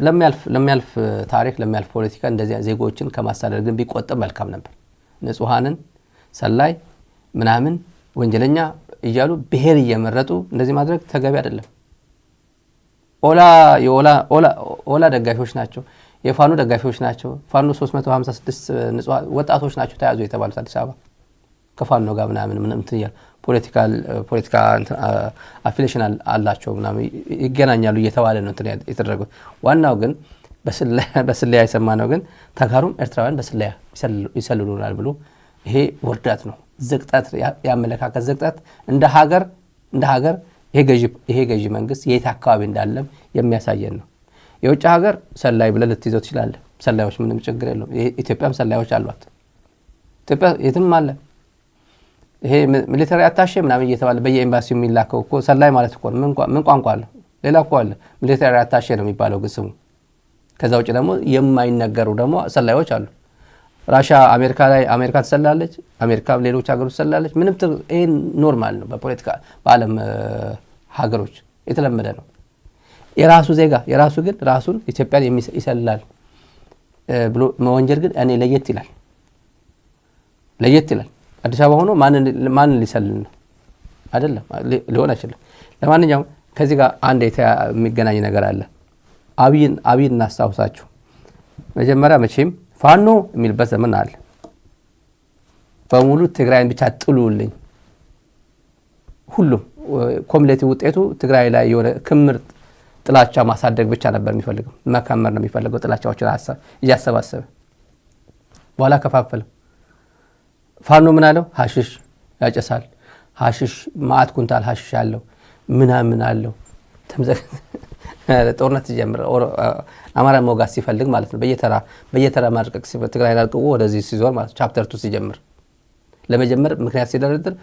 ለሚያልፍ ታሪክ ለሚያልፍ ፖለቲካ እንደዚህ ዜጎችን ከማሳደድ ግን ቢቆጠብ መልካም ነበር ንጹሃንን ሰላይ ምናምን ወንጀለኛ እያሉ ብሔር እየመረጡ እንደዚህ ማድረግ ተገቢ አይደለም ኦላ ደጋፊዎች ናቸው የፋኖ ደጋፊዎች ናቸው ፋኖ 356 ንጹሃን ወጣቶች ናቸው ተያዙ የተባሉት አዲስ አበባ ከፋኖ ጋር ምናምን ትያል ፖለቲካ አፊሊዬሽን አላቸው ምናምን ይገናኛሉ እየተባለ ነው የተደረገው ዋናው ግን በስለያ የሰማነው ግን ተጋሩም ኤርትራውያን በስለያ ይሰልሉናል ብሎ ይሄ ወርዳት ነው ዝቅጣት ያመለካከት ዝቅጣት እንደ ሀገር ይሄ ገዢ መንግስት የት አካባቢ እንዳለም የሚያሳየን ነው የውጭ ሀገር ሰላይ ብለ ልትይዘው ትችላለህ ሰላዮች ምንም ችግር የለውም ኢትዮጵያም ሰላዮች አሏት ኢትዮጵያ የትም አለ ይሄ ሚሊተሪ አታሼ ምናምን እየተባለ በየኤምባሲው የሚላከው እኮ ሰላይ ማለት እኮ ምን ቋንቋ አለ ሌላ እኮ አለ ሚሊተሪ አታሼ ነው የሚባለው ግስሙ ከዛ ውጭ ደግሞ የማይነገሩ ደግሞ ሰላዮች አሉ ራሻ አሜሪካ ተሰላለች አሜሪካ ሌሎች ሀገሮች ተሰላለች ምንም ይሄ ኖርማል ነው በፖለቲካ በአለም ሀገሮች የተለመደ ነው የራሱ ዜጋ የራሱ ግን ራሱን ኢትዮጵያን ይሰልላል ብሎ መወንጀል ግን እኔ ለየት ይላል አዲስ አበባ ሆኖ ማን ሊሰልል ነው አይደለም ሊሆን አይችልም ለማንኛውም ከዚህ ጋር አንድ የሚገናኝ ነገር አለ አብይን እናስታውሳችሁ መጀመሪያ መቼም ፋኖ የሚልበት ዘመን አለ በሙሉ ትግራይን ብቻ ጥሉልኝ ሁሉም ኮሚኒቲ ውጤቱ ትግራይ ላይ የሆነ ክምር ጥላቻ ማሳደግ ብቻ ነበር የሚፈልገው መከመር ነው የሚፈልገው ጥላቻዎችን እያሰባሰበ በኋላ ከፋፈለ ፋኖ ምን አለው ሐሽሽ ያጨሳል ሐሽሽ ማአት ኩንታል ሐሽሽ ያለው ምናምን አለው ጦርነት ሲጀምር አማራ ሞጋስ ሲፈልግ ማለት ነው በየተራ ማድረቅ ሲፈልግ ትግራይ አልቀው ወደዚህ ሲዞር ማለት ቻፕተር 2 ሲጀምር ለመጀመር ምክንያት ሲደረድር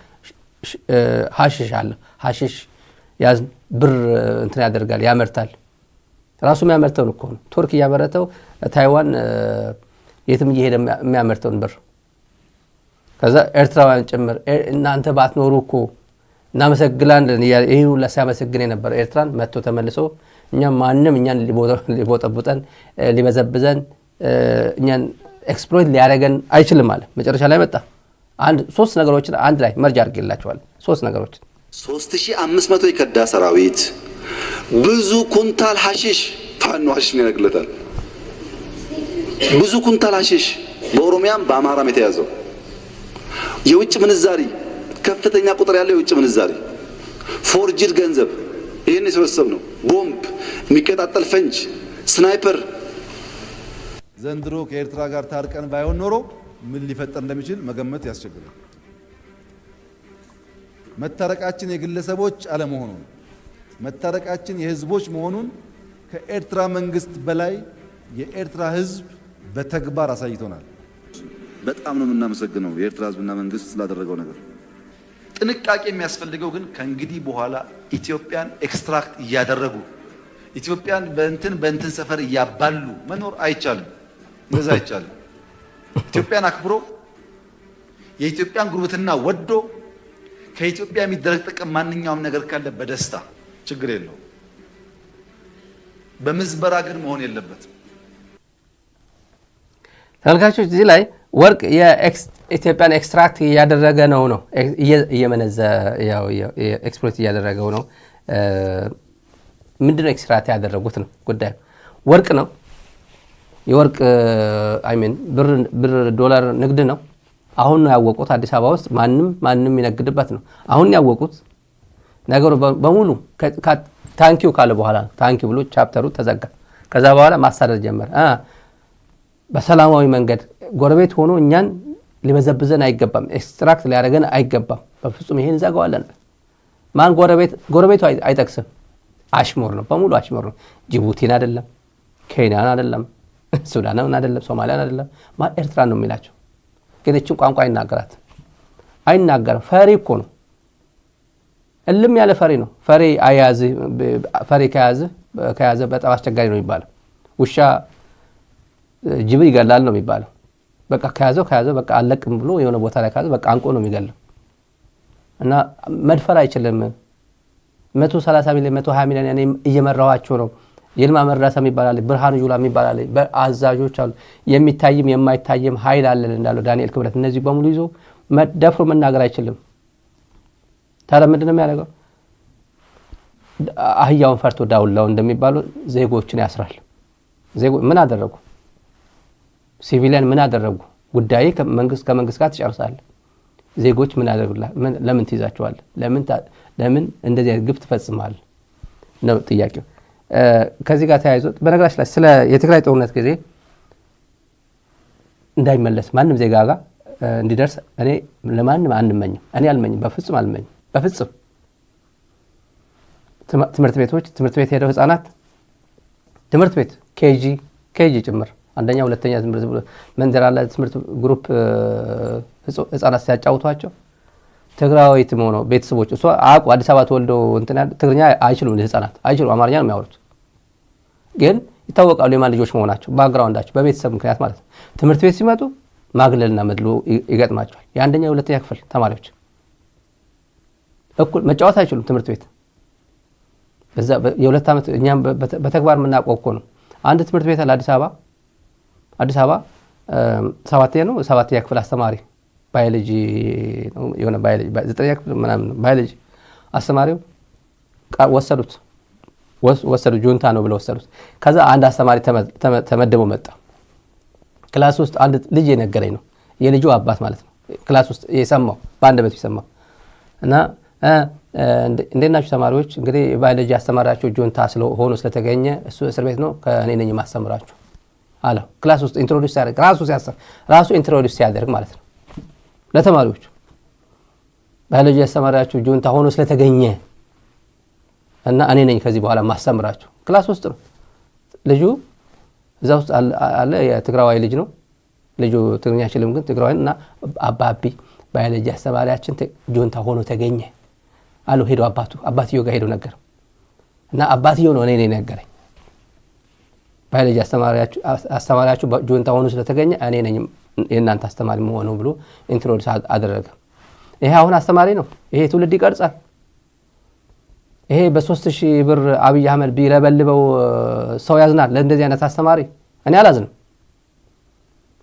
ሐሽሽ አለ ሐሽሽ ያዝ ብር እንትን ያደርጋል ያመርታል ራሱ የሚያመርተው እኮ ነው ቱርክ ያመረተው ታይዋን የትም እየሄደ የሚያመርተው ብር ከዛ ኤርትራውያን ጭምር እናንተ ባትኖሩ እኮ እናመሰግናለን ይሄ ሁሉ ሲያመሰግን ነበር ኤርትራን መጥቶ ተመልሶ እኛን ሊቦጠቡጠን ሊበዘብዘን እኛን ኤክስፕሎይት ሊያደርገን አይችልም ማለት መጨረሻ ላይ መጣ ሶስት ነገሮችን አንድ ላይ መርጅ አድርጌላችኋል ሶስት ነገሮችን 3500 የከዳ ሰራዊት ብዙ ኩንታል ሐሺሽ ፋኖ ሐሺሽ ያነግለታል ብዙ ኩንታል ሐሺሽ በኦሮሚያም በአማራም የተያዘው የውጭ ምንዛሪ ከፍተኛ ቁጥር ያለው የውጭ ምንዛሪ ፎርጅድ ገንዘብ ይሄን የሰበሰብ ነው ቦምብ የሚቀጣጠል ፈንጅ ስናይፐር ዘንድሮ ከኤርትራ ጋር ታርቀን ባይሆን ኖሮ ምን ሊፈጠር እንደሚችል መገመት ያስቸግራል መታረቃችን የግለሰቦች አለመሆኑን መታረቃችን የህዝቦች መሆኑን ከኤርትራ መንግስት በላይ የኤርትራ ህዝብ በተግባር አሳይቶናል በጣም ነው የምናመሰግነው የኤርትራ ህዝብና መንግስት ስላደረገው ነገር ጥንቃቄ የሚያስፈልገው ግን ከእንግዲህ በኋላ ኢትዮጵያን ኤክስትራክት እያደረጉ ኢትዮጵያን በእንትን ሰፈር እያባሉ መኖር አይቻልም እንደዛ አይቻልም ኢትዮጵያን አክብሮ የኢትዮጵያን ጉርብትና ወዶ ከኢትዮጵያ የሚደረግ ጥቅም ማንኛውም ነገር ካለ በደስታ ችግር የለው በመዝበራ ግን መሆን የለበትም ተልካቾች እዚህ ላይ ወርቅ የኢትዮጵያን ኤክስትራክት ያደረገ ነው እየመነዘ ያው ኤክስፕሎይት ያደረገው ነው ምንድነው ኤክስትራክት ያደረጉት ነው ጉዳዩ ወርቅ ነው የወርቅ ብር ዶላር ንግድ ነው አሁን ነው ያወቁት አዲስ አበባ ውስጥ ማንንም ይነግድበት ነው አሁን ያወቁት ነገሩ በሙሉ ታንኪው ካለ በኋላ ታንኪው ብሎ ቻፕተሩ ተዘጋ ከዛ በኋላ ማሳደር ጀመረ በሰላማዊ መንገድ ጎረቤት ሆኖ እኛን ሊበዘብዘን አይገባም ኤክስትራክት ሊያደርገን አይገባም በፍጹም ይሄን ዘጋዋለን ማን ጎረቤቱ አይጠቅስም አሽሙር ነው በሙሉ አሽሙር ነው ጅቡቲን አይደለም ኬንያን አይደለም ሱዳንን አይደለም ሶማሊያን አይደለም ኤርትራ ነው የሚላቸው ግን እቺን ቋንቋ አይናገርም ፈሪ እኮ ነው እልም ያለ ፈሪ ነው ፈሪ ከያዘ በጣም አስቸጋሪ ነው ይባላል ውሻ ጅብ ይገላል ነው የሚባለው በቃ ከያዘው በቃ አለቅም ብሎ የሆነ ቦታ ላይ ካዘ በቃ አንቆ ነው የሚገለው እና መድፈር አይችልም 130 ሚሊዮን 120 ሚሊዮን እኔ እየመራዋቸው ነው ይልማ መረዳሳ የሚባል ብርሃኑ ጁላ የሚባል አዛዦች አሉ። የሚታይም የማይታይም ኃይል አለን እንዳለው ዳንኤል ክብረት እነዚህ በሙሉ ይዞ ደፍሮ መናገር አይችልም። ታዲያ ምንድነው የሚያደርገው? አህያውን ፈርቶ ዳውላው እንደሚባለው ዜጎችን ያስራል። ምን አደረጉ? ሲቪሊያን ምን አደረጉ? ጉዳይ ከመንግስት ጋር ትጨርሳለህ። ዜጎች ምን አደረጉላ? ለምን ትይዛቸዋለህ? ለምን እንደዚህ ግፍ ትፈጽማለህ ነው ጥያቄው። ከዚህ ጋር ተያይዞ በነገራችን ላይ ስለ የትግራይ ጦርነት ጊዜ እንዳይመለስ ማንም ዜጋ ጋር እንዲደርስ እኔ ለማንም አንመኝም። እኔ አልመኝም፣ በፍጹም አልመኝም። በፍጹም ትምህርት ቤት ሄደው ህፃናት ትምህርት ቤት ኬጂ ጭምር አንደኛ ሁለተኛ ትምህርት መንደር አለ ትምህርት ግሩፕ ህፃናት ሲያጫውቷቸው ትግራዊት ሆነው ቤተሰቦች እሷ አቁ አዲስ አበባ ተወልደው ትግርኛ አይችሉም። ህፃናት አይችሉም፣ አማርኛ ነው የሚያወሩት። ግን ይታወቃሉ የማን ልጆች መሆናቸው ባክግራውንዳቸው በቤተሰብ ምክንያት ማለት ነው። ትምህርት ቤት ሲመጡ ማግለልና መድሎ ይገጥማቸዋል። የአንደኛ ሁለተኛ ክፍል ተማሪዎች እኩል መጫወት አይችሉም ትምህርት ቤት። በዛ የሁለት ዓመት እኛም በተግባር የምናውቀው እኮ ነው። አንድ ትምህርት ቤት አለ አዲስ አበባ ሰባተኛ ክፍል አስተማሪ ባዮሎጂ ነው የሆነ ባዮሎጂ ዘጠነኛ ክፍል ምናምን ባዮሎጂ አስተማሪው ወሰዱ ጁንታ ነው ብለው ወሰዱት። ከዛ አንድ አስተማሪ ተመደበው መጣ። ክላስ ውስጥ አንድ ልጅ የነገረኝ ነው የልጁ አባት ማለት ነው። ክላስ ውስጥ የሰማው በአንደበቱ የሰማው እና እንዴት ናችሁ ተማሪዎች? እንግዲህ ባዮሎጂ አስተማራችሁ ጁንታ ሆኖ ስለተገኘ እሱ እስር ቤት ነው ከእኔ ነኝ ማስተምራችሁ አለው። ክላስ ውስጥ ኢንትሮዲዩስ ሲያደርግ ራሱ ኢንትሮዲዩስ ሲያደርግ ማለት ነው ለተማሪዎቹ ባዮሎጂ አስተማራችሁ ጁንታ ሆኖ ስለተገኘ እና እኔ ነኝ ከዚህ በኋላ ማስተምራችሁ። ክላስ ውስጥ ነው ልጁ እዛ ውስጥ አለ። የትግራዋይ ልጅ ነው ልጁ ትግርኛ አይችልም፣ ግን ትግራዋይ እና አባቢ ባዮሎጂ አስተማሪያችን ጁንታ ሆኖ ተገኘ አሉ። ሄዶ አባትየው ጋር ሄዶ ነገር እና አባትየው ነው እኔ ነገረኝ ባዮሎጂ አስተማሪያችሁ ጁንታ ሆኖ ስለተገኘ እኔ ነኝ የእናንተ አስተማሪ መሆኑ ብሎ ኢንትሮዲዩስ አደረገ። ይሄ አሁን አስተማሪ ነው። ይሄ ትውልድ ይቀርጻል። ይሄ በ3000 ብር አብይ አህመድ ቢለበልበው ሰው ያዝናል። ለእንደዚህ አይነት አስተማሪ እኔ አላዝንም።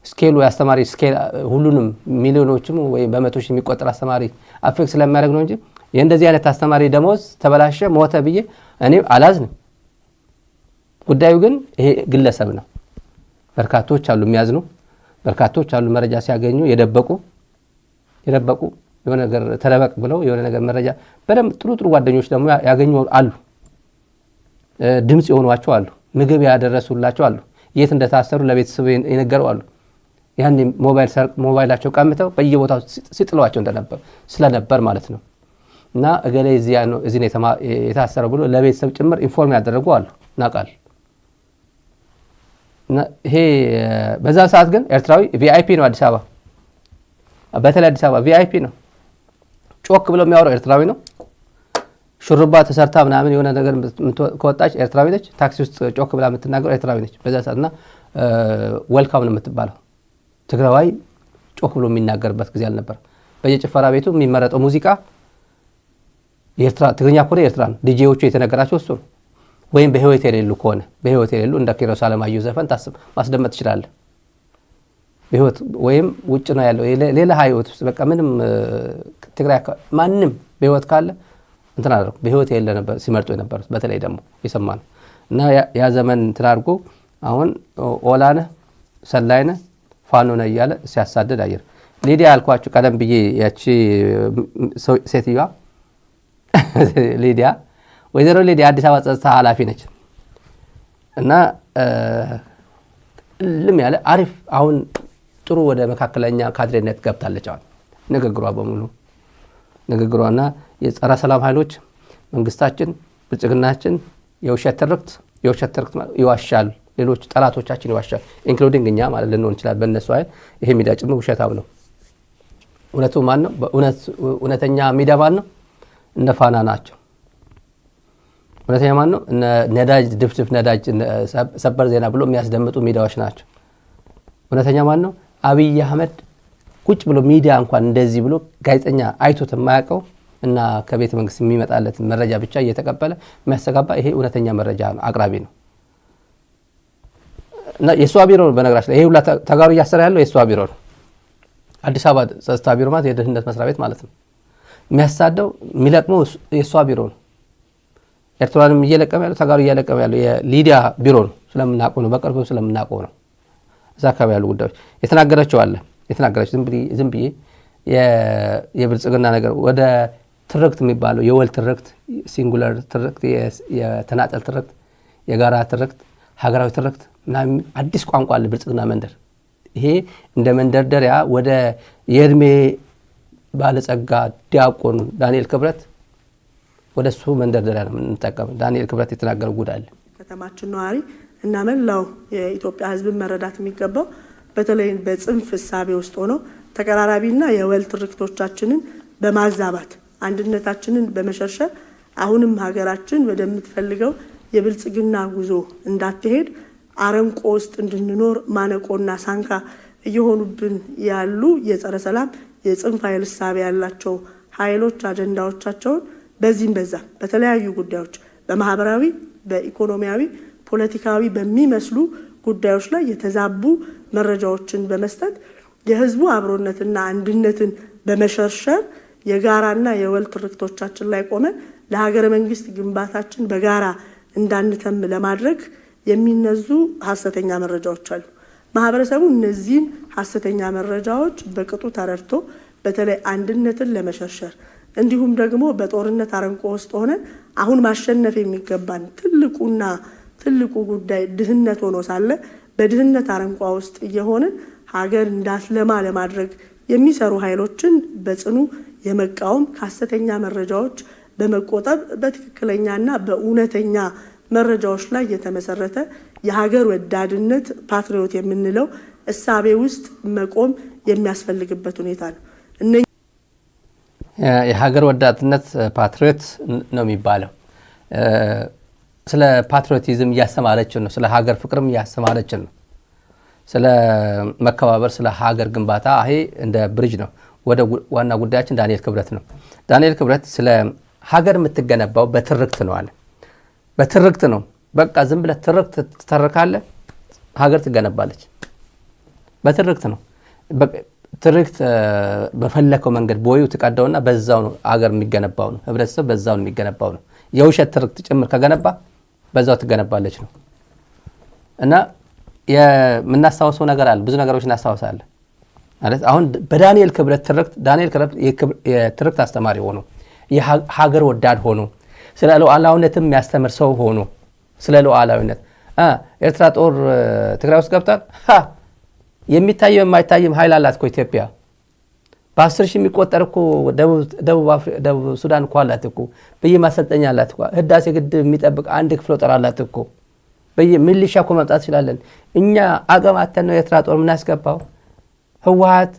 ስኬሉ ያስተማሪ ስኬል ሁሉንም ሚሊዮኖችም ወይ በመቶ ሺህ የሚቆጠር አስተማሪ አፌክት ስለሚያደርግ ነው እንጂ የእንደዚህ አይነት አስተማሪ ደሞዝ ተበላሸ ሞተ ብዬ እኔ አላዝንም። ጉዳዩ ግን ይሄ ግለሰብ ነው። በርካቶች አሉ የሚያዝኑ፣ በርካቶች አሉ መረጃ ሲያገኙ የደበቁ የሆነ ነገር ተደበቅ ብለው የሆነ ነገር መረጃ በደም ጥሩ ጓደኞች ደግሞ ያገኙ አሉ። ድምጽ የሆኗቸው አሉ፣ ምግብ ያደረሱላቸው አሉ፣ የት እንደታሰሩ ለቤተሰብ የነገሩ አሉ። ያን ሞባይላቸው ቀምተው በየቦታው ሲጥሏቸው ስለነበር ማለት ነው። እና እገሌ እዚህ ነው የታሰረው ብሎ ለቤተሰብ ጭምር ኢንፎርም ያደረጉ አሉ ናቃል። እና ይሄ በዛ ሰዓት ግን ኤርትራዊ ቪአይፒ ነው። አዲስ አበባ በተለይ አዲስ አበባ ቪአይፒ ነው። ጮክ ብሎ የሚያወራው ኤርትራዊ ነው። ሹርባ ተሰርታ ምናምን የሆነ ነገር ከወጣች ኤርትራዊ ነች። ታክሲ ውስጥ ጮክ ብላ የምትናገረው ኤርትራዊ ነች በዛ ሰዓት። እና ዌልካም ነው የምትባለው። ትግራዋይ ጮክ ብሎ የሚናገርበት ጊዜ አልነበር። በየጭፈራ ቤቱ የሚመረጠው ሙዚቃ ትግርኛ ከሆነ ኤርትራ ነው። ዲጄዎቹ የተነገራቸው እሱ ነው። ወይም በህይወት የሌሉ ከሆነ በህይወት የሌሉ እንደ ኪሮስ አለማየሁ ዘፈን ማስደመጥ ትችላለህ። በህይወት ወይም ውጭ ነው ያለው ሌላ ህይወት ውስጥ በቃ ምንም ትግራይ ማንም በህይወት ካለ እንትን አደረኩ በህይወት የለ ነበር ሲመርጡ የነበሩት በተለይ ደግሞ የሰማነው እና ያ ዘመን እንትን አድርጎ አሁን ኦላነ ሰላይነ ፋኖ ነው እያለ ሲያሳድድ አየር። ሊዲያ አልኳችሁ ቀደም ብዬ ያቺ ሴትዮዋ ሊዲያ ወይዘሮ ሊዲያ አዲስ አበባ ጸጥታ ኃላፊ ነች እና ልም ያለ አሪፍ አሁን ጥሩ ወደ መካከለኛ ካድሬነት ገብታለች። አሁን ንግግሯ በሙሉ ንግግሯና የጸረ ሰላም ኃይሎች መንግስታችን ብልጽግናችን የውሸት ትርክት ይዋሻል፣ ሌሎች ጠላቶቻችን ይዋሻል ኢንክሉዲንግ እኛ ማለት ልንሆን ይችላል በእነሱ አይደል። ይሄ ሚዲያ ጭምር ውሸታም ነው። እውነቱ ማን ነው? እውነተኛ ሚዲያ ማን ነው? እነ ፋና ናቸው። እውነተኛ ማን ነው? ነዳጅ ድፍድፍ ነዳጅ ሰበር ዜና ብሎ የሚያስደምጡ ሚዲያዎች ናቸው። እውነተኛ ማን ነው? አብይ አህመድ ቁጭ ብሎ ሚዲያ እንኳን እንደዚህ ብሎ ጋዜጠኛ አይቶት የማያውቀው እና ከቤተ መንግስት የሚመጣለት መረጃ ብቻ እየተቀበለ የሚያስተጋባ ይሄ እውነተኛ መረጃ አቅራቢ ነው። እና የሷ ቢሮ በነገራችን ላይ ይሄ ሁላ ተጋሩ እያሰራ ያለው የሷ ቢሮ ነው። አዲስ አበባ ጸጥታ ቢሮ ማለት የደህንነት መስሪያ ቤት ማለት ነው። የሚያሳደው የሚለቅመው የሷ ቢሮ ነው። ኤርትራንም እየለቀመ ያለው ተጋሩ እየለቀመ ያለው የሊዲያ ቢሮ ነው። ስለምናውቀው ነው፣ በቅርቡ ስለምናውቀው ነው። እዛ አካባቢ ያሉ ጉዳዮች የተናገረችው ዝም ብዬ የብልጽግና ነገር ወደ ትርክት የሚባለው የወል ትርክት፣ ሲንጉላር ትርክት፣ የተናጠል ትርክት፣ የጋራ ትርክት፣ ሀገራዊ ትርክት ምናምን አዲስ ቋንቋ አለ ብልጽግና መንደር። ይሄ እንደ መንደርደሪያ ወደ የእድሜ ባለጸጋ ዲያቆን ዳንኤል ክብረት ወደ እሱ መንደርደሪያ ነው የምንጠቀመው። ዳንኤል ክብረት የተናገረው ጉድ አለ። ከተማችን ነዋሪ እና መላው የኢትዮጵያ ሕዝብ መረዳት የሚገባው በተለይ በጽንፍ እሳቤ ውስጥ ሆኖ ተቀራራቢና የወል ትርክቶቻችንን በማዛባት አንድነታችንን በመሸርሸር አሁንም ሀገራችን ወደምትፈልገው የብልጽግና ጉዞ እንዳትሄድ አረንቆ ውስጥ እንድንኖር ማነቆና ሳንካ እየሆኑብን ያሉ የጸረ ሰላም የጽንፍ ኃይል እሳቤ ያላቸው ኃይሎች አጀንዳዎቻቸውን በዚህም በዛ በተለያዩ ጉዳዮች በማህበራዊ፣ በኢኮኖሚያዊ፣ ፖለቲካዊ በሚመስሉ ጉዳዮች ላይ የተዛቡ መረጃዎችን በመስጠት የህዝቡ አብሮነትና አንድነትን በመሸርሸር የጋራና የወል ትርክቶቻችን ላይ ቆመን ለሀገረ መንግስት ግንባታችን በጋራ እንዳንተም ለማድረግ የሚነዙ ሐሰተኛ መረጃዎች አሉ። ማህበረሰቡ እነዚህን ሐሰተኛ መረጃዎች በቅጡ ተረድቶ በተለይ አንድነትን ለመሸርሸር እንዲሁም ደግሞ በጦርነት አረንቆ ውስጥ ሆነን አሁን ማሸነፍ የሚገባን ትልቁ ጉዳይ ድህነት ሆኖ ሳለ በድህነት አረንቋ ውስጥ እየሆንን ሀገር እንዳትለማ ለማድረግ የሚሰሩ ኃይሎችን በጽኑ የመቃወም ከሐሰተኛ መረጃዎች በመቆጠብ በትክክለኛና በእውነተኛ መረጃዎች ላይ የተመሰረተ የሀገር ወዳድነት ፓትሪዮት የምንለው እሳቤ ውስጥ መቆም የሚያስፈልግበት ሁኔታ ነው። የሀገር ወዳድነት ፓትሪዮት ነው የሚባለው። ስለ ፓትሪዮቲዝም እያስተማረችን ነው። ስለ ሀገር ፍቅርም እያስተማረችን ነው። ስለ መከባበር፣ ስለ ሀገር ግንባታ ይሄ እንደ ብሪጅ ነው። ወደ ዋና ጉዳያችን ዳንኤል ክብረት ነው። ዳንኤል ክብረት ስለ ሀገር የምትገነባው በትርክት ነው አለ። በትርክት ነው። በቃ ዝም ብለህ ትርክት ትተርካለህ፣ ሀገር ትገነባለች። በትርክት ነው። ትርክት በፈለከው መንገድ ቦዩ ትቀደውና በዛው ነው ሀገር የሚገነባው ነው። ህብረተሰብ በዛው ነው የሚገነባው ነው። የውሸት ትርክት ጭምር ከገነባ በዛው ትገነባለች ነው። እና የምናስታውሰው ነገር አለ። ብዙ ነገሮች እናስታውሳለን ማለት አሁን በዳንኤል ክብረት ትርክት ዳንኤል ክብረት የትርክት አስተማሪ ሆኖ የሀገር ወዳድ ሆኖ ስለ ሉዓላዊነትም የሚያስተምር ሰው ሆኖ ስለ ሉዓላዊነት ኤርትራ ጦር ትግራይ ውስጥ ገብቷል። የሚታየው የማይታየም ኃይል አላት እኮ ኢትዮጵያ። በ10 ሺህ የሚቆጠር እኮ ደቡብ ሱዳን እኮ አላት እኮ። በየማሰልጠኛ አላት እኮ። ህዳሴ ግድብ የሚጠብቅ አንድ ክፍለ ጦር አላት እኮ። በየሚሊሻ እኮ መምጣት ይችላለን። እኛ አቅም አተን ነው የኤርትራ ጦር የምናስገባው። ህወሓት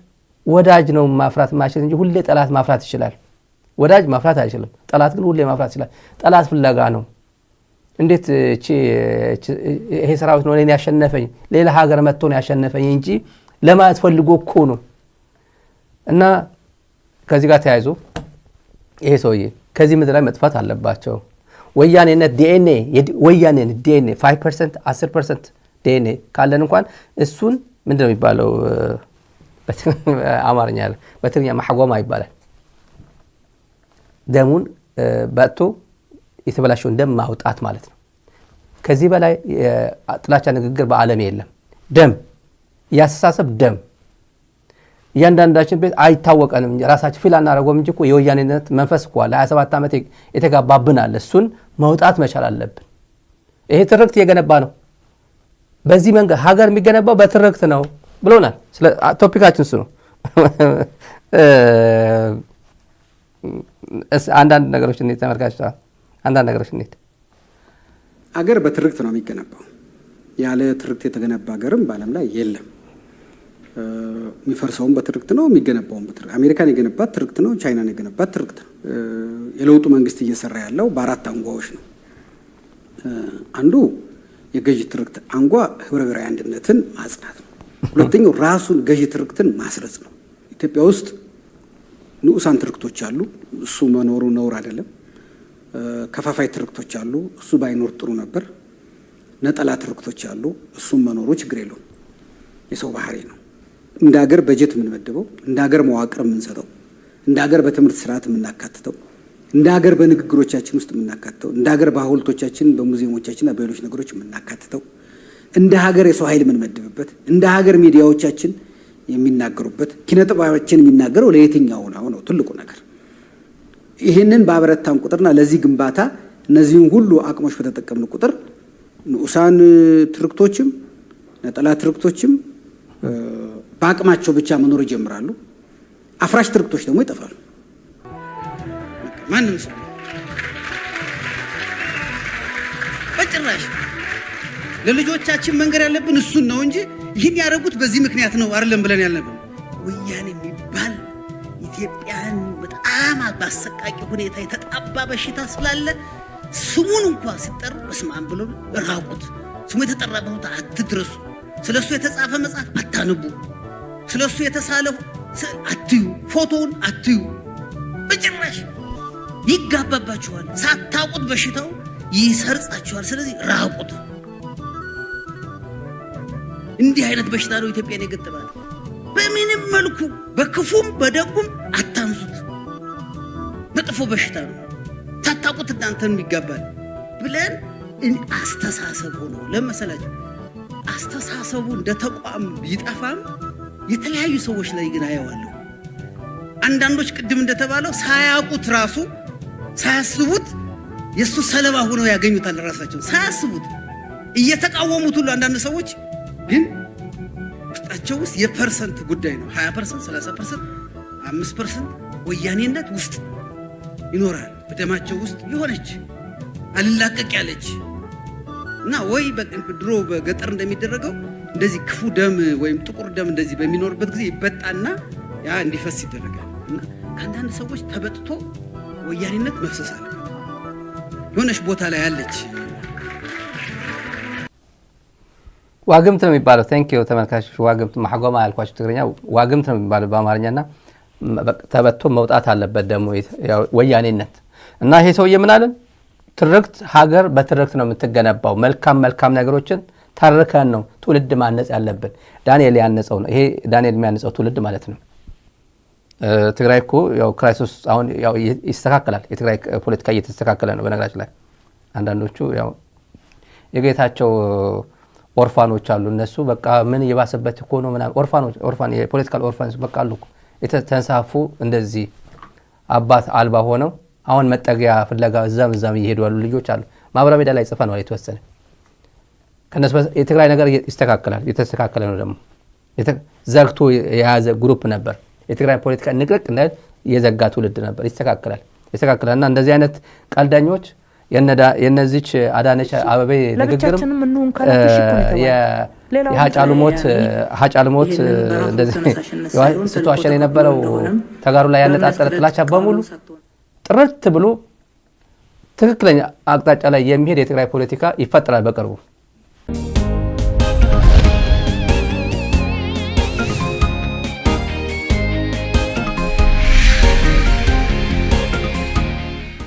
ወዳጅ ነው ማፍራት ማይችል እንጂ ሁሌ ጠላት ማፍራት ይችላል። ወዳጅ ማፍራት አይችልም። ጠላት ግን ሁሌ ማፍራት ይችላል። ጠላት ፍለጋ ነው። እንዴት ይሄ ሰራዊት ነው እኔን ያሸነፈኝ ሌላ ሀገር መጥቶ ነው ያሸነፈኝ እንጂ ለማለት ፈልጎ እኮ ነው። እና ከዚህ ጋር ተያይዞ ይሄ ሰውዬ ከዚህ ምድር ላይ መጥፋት አለባቸው። ወያኔነት ዲኤንኤ 5% 10% ዲኤንኤ ካለን እንኳን እሱን ምንድነው የሚባለው አማርኛ ያለ በትግርኛ ማሐጎማ ይባላል። ደሙን በእቶ የተበላሸውን ደም ማውጣት ማለት ነው። ከዚህ በላይ ጥላቻ ንግግር በዓለም የለም። ደም ያስተሳሰብ ደም እያንዳንዳችን ቤት አይታወቀንም። ራሳችን ፊል አናደርገውም እንጂ እኮ የወያኔነት መንፈስ እኮ አለ። 27 ዓመት የተጋባብን አለ። እሱን መውጣት መቻል አለብን። ይሄ ትርክት እየገነባ ነው። በዚህ መንገድ ሀገር የሚገነባው በትርክት ነው ብሎናል። ስለ ቶፒካችን እሱ ነው። አንዳንድ ነገሮች እንዴት ተመልካችኋል? አንዳንድ ነገሮች እንዴት አገር በትርክት ነው የሚገነባው። ያለ ትርክት የተገነባ ሀገርም በዓለም ላይ የለም። የሚፈርሰውም በትርክት ነው፣ የሚገነባውም በትርክት። አሜሪካን የገነባት ትርክት ነው፣ ቻይናን የገነባት ትርክት ነው። የለውጡ መንግስት እየሰራ ያለው በአራት አንጓዎች ነው። አንዱ የገዢ ትርክት አንጓ ህብረ ብሔራዊ አንድነትን ማጽናት ነው። ሁለተኛው ራሱን ገዢ ትርክትን ማስረጽ ነው። ኢትዮጵያ ውስጥ ንዑሳን ትርክቶች አሉ፣ እሱ መኖሩ ነውር አይደለም። ከፋፋይ ትርክቶች አሉ፣ እሱ ባይኖር ጥሩ ነበር። ነጠላ ትርክቶች አሉ። እሱም መኖሩ ችግር የለውም፣ የሰው ባህሪ ነው። እንደ ሀገር በጀት የምንመድበው፣ እንደ ሀገር መዋቅር የምንሰጠው፣ እንደ ሀገር በትምህርት ስርዓት የምናካትተው፣ እንደ ሀገር በንግግሮቻችን ውስጥ የምናካትተው፣ እንደ ሀገር በሐውልቶቻችን በሙዚየሞቻችንና በሌሎች ነገሮች የምናካትተው፣ እንደ ሀገር የሰው ኃይል የምንመድብበት፣ እንደ ሀገር ሚዲያዎቻችን የሚናገሩበት፣ ኪነ ጥበባችን የሚናገረው ለየትኛው ነው ትልቁ ነገር። ይህንን ባበረታን ቁጥርና ለዚህ ግንባታ እነዚህን ሁሉ አቅሞች በተጠቀምን ቁጥር ንዑሳን ትርክቶችም ነጠላ ትርክቶችም በአቅማቸው ብቻ መኖር ይጀምራሉ። አፍራሽ ትርክቶች ደግሞ ይጠፋሉ። ማንም ሰው በጭራሽ ለልጆቻችን መንገር ያለብን እሱን ነው እንጂ ይህን ያደረጉት በዚህ ምክንያት ነው አይደለም ብለን ያልነበር። ወያኔ የሚባል ኢትዮጵያን በጣም በአሰቃቂ ሁኔታ የተጣባ በሽታ ስላለ ስሙን እንኳን ሲጠሩ በስማም ብሎ ራቁት። ስሙ የተጠራበት ቦታ አትድረሱ። ስለሱ የተጻፈ መጽሐፍ አታነቡ። ስለሱ የተሳለ አትዩ። ፎቶውን አትዩ። በጭራሽ ይጋባባችኋል። ሳታውቁት በሽታው ይሰርጻችኋል። ስለዚህ ራቁት። እንዲህ አይነት በሽታ ነው ኢትዮጵያን የገጠማት። በምንም መልኩ በክፉም በደጉም አታንሱት። መጥፎ በሽታ ነው። ሳታውቁት እናንተን ይጋባል ብለን አስተሳሰቡ ነው ለመሰላችሁ። አስተሳሰቡ እንደ ተቋም ቢጠፋም የተለያዩ ሰዎች ላይ ግን አየዋለሁ። አንዳንዶች ቅድም እንደተባለው ሳያውቁት ራሱ ሳያስቡት የሱ ሰለባ ሆነው ያገኙታል። ራሳቸው ሳያስቡት እየተቃወሙት ሁሉ አንዳንድ ሰዎች ግን ውስጣቸው ውስጥ የፐርሰንት ጉዳይ ነው። 20%፣ 30%፣ 5% ወያኔነት ውስጥ ይኖራል። በደማቸው ውስጥ የሆነች አልላቀቅ ያለች እና ወይ ድሮ በገጠር እንደሚደረገው እንደዚህ ክፉ ደም ወይም ጥቁር ደም እንደዚህ በሚኖርበት ጊዜ ይበጣና ያ እንዲፈስ ይደረጋል። እና አንዳንድ ሰዎች ተበጥቶ ወያኔነት መፍሰስ አለ። የሆነች ቦታ ላይ ያለች ዋግምት ነው የሚባለው። ታንክ ዩ ተመልካቾች። ዋግምት ማህጎማ ያልኳችሁ ትግርኛ ዋግምት ነው የሚባለው በአማርኛና ተበጥቶ መውጣት አለበት ደግሞ ወያኔነት። እና ይሄ ሰውዬ ምን አለን? ትርክት ሀገር በትርክት ነው የምትገነባው። መልካም ነገሮችን ታርከን ነው ትውልድ ማነጽ ያለብን። ዳንኤል ያነጸው ነው ይሄ ዳንኤል የሚያነጸው ትውልድ ማለት ነው። ትግራይ እኮ ያው ክራይሲስ አሁን ያው ይስተካከላል። የትግራይ ፖለቲካ እየተስተካከለ ነው። በነገራችን ላይ አንዳንዶቹ ያው የጌታቸው ኦርፋኖች አሉ። እነሱ በቃ ምን የባሰበት እኮ ነው ምናምን ኦርፋን የፖለቲካል ኦርፋንስ በቃ አሉ የተንሳፉ እንደዚህ አባት አልባ ሆነው አሁን መጠጊያ ፍለጋ እዛም እየሄዱ ያሉ ልጆች አሉ። ማህበራዊ ሚዲያ ላይ ጽፈናል የተወሰነ ከነሱ የትግራይ ነገር ይስተካከላል። የተስተካከለ ነው ደግሞ ዘግቶ የያዘ ግሩፕ ነበር። የትግራይ ፖለቲካ ንቅርቅ እንዳል የዘጋ ትውልድ ነበር። ይስተካከላልና እንደዚህ አይነት ቀልዳኞች የነዚች አዳነች አበቤ ንግግርም የሀጫሉ ሞት እንደዚህ ስትዋሸን የነበረው ተጋሩ ላይ ያነጣጠረ ጥላቻ በሙሉ ጥርት ብሎ ትክክለኛ አቅጣጫ ላይ የሚሄድ የትግራይ ፖለቲካ ይፈጠራል በቅርቡ።